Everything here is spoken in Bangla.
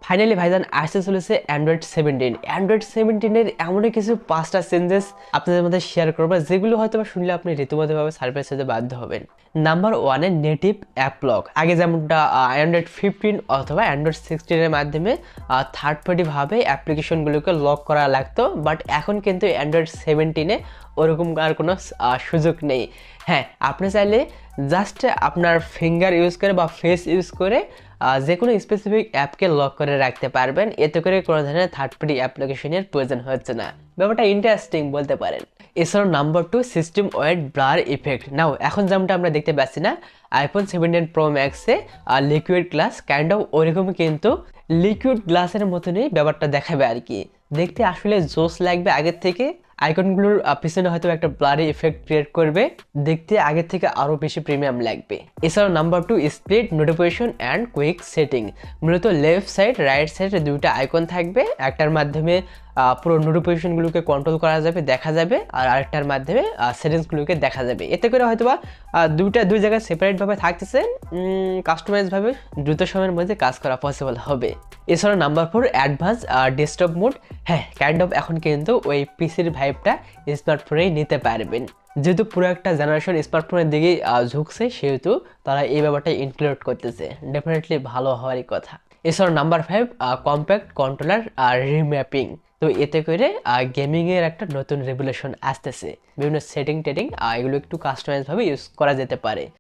ফাইনালি ভাইজান আসতে চলেছে অ্যান্ড্রয়েড 17 এমনই কিছু 5টা চেঞ্জেস আপনাদের মধ্যে শেয়ার করবো, যেগুলো হয়তো বা শুনলে আপনি রীতিমতোভাবে সারপ্রাইজ হতে বাধ্য হবেন। Number 1 native app lock. আগে যেমনটা অ্যান্ড্রয়েড 15 অথবা অ্যান্ড্রয়েড 16 মাধ্যমে থার্ড পার্টি ভাবে অ্যাপ্লিকেশনগুলোকে লক করা লাগতো, বাট এখন কিন্তু অ্যান্ড্রয়েড 17 ওরকম আর কোনো সুযোগ নেই। হ্যাঁ, আপনি চাইলে জাস্ট আপনার ফিঙ্গার ইউজ করে বা ফেস ইউজ করে যে কোনো স্পেসিফিক অ্যাপকে লক করে রাখতে পারবেন। এতে করে কোনো ধরনের থার্ড পার্টি অ্যাপ্লিকেশনের প্রয়োজন হচ্ছে না। ব্যাপারটা ইন্টারেস্টিং বলতে পারেন। এছাড়াও number 2 system wide blur effect. Now এখন যেমনটা আমরা দেখতে পাচ্ছি না আইফোন 17 প্রো ম্যাক্সে লিকুইড গ্লাস কাইন্ড অফ ওরকমই, কিন্তু লিকুইড গ্লাসের মতনই ব্যাপারটা দেখাবে আর কি। দেখতে আসলে জোস লাগবে আগের থেকে। আইকনগুলোর পিছনে হয়তো একটা ব্লারি ইফেক্ট ক্রিয়েট করবে, দেখতে আগের থেকে আরও বেশি প্রিমিয়াম লাগবে। এছাড়াও number 2 split notification and quick setting. মূলত লেফট সাইড রাইট সাইডে দুইটা আইকন থাকবে, একটার মাধ্যমে পুরো নোটিফিকেশনগুলোকে কন্ট্রোল করা যাবে, দেখা যাবে, আর আরেকটার মাধ্যমে সেটিংসগুলোকে দেখা যাবে। এতে করে হয়তোবা দুই জায়গায় সেপারেটভাবে থাকতেছে, কাস্টমাইজভাবে দ্রুত সময়ের মধ্যে কাজ করা পসিবল হবে। এছাড়া নাম্বার 4 অ্যাডভান্স ডেস্কটপ মোড। হ্যাঁ, কাইন্ড অফ এখন কিন্তু ওই পিসির ভাইবটা স্মার্টফোনেই নিতে পারবেন। যেহেতু পুরো একটা জেনারেশন স্মার্টফোনের দিকেই ঝুঁকছে, সেহেতু তারা এই ব্যাপারটা ইনক্লুড করতেছে, ডেফিনেটলি ভালো হওয়ারই কথা। এছাড়াও নাম্বার 5 কম্প্যাক্ট কন্ট্রোলার আর রিম্যাপিং। তো এতে করে গেমিংয়ের একটা নতুন রেভলিউশন আসতেছে। বিভিন্ন সেটিং টেটিং এগুলো একটু কাস্টমাইজভাবে ইউজ করা যেতে পারে।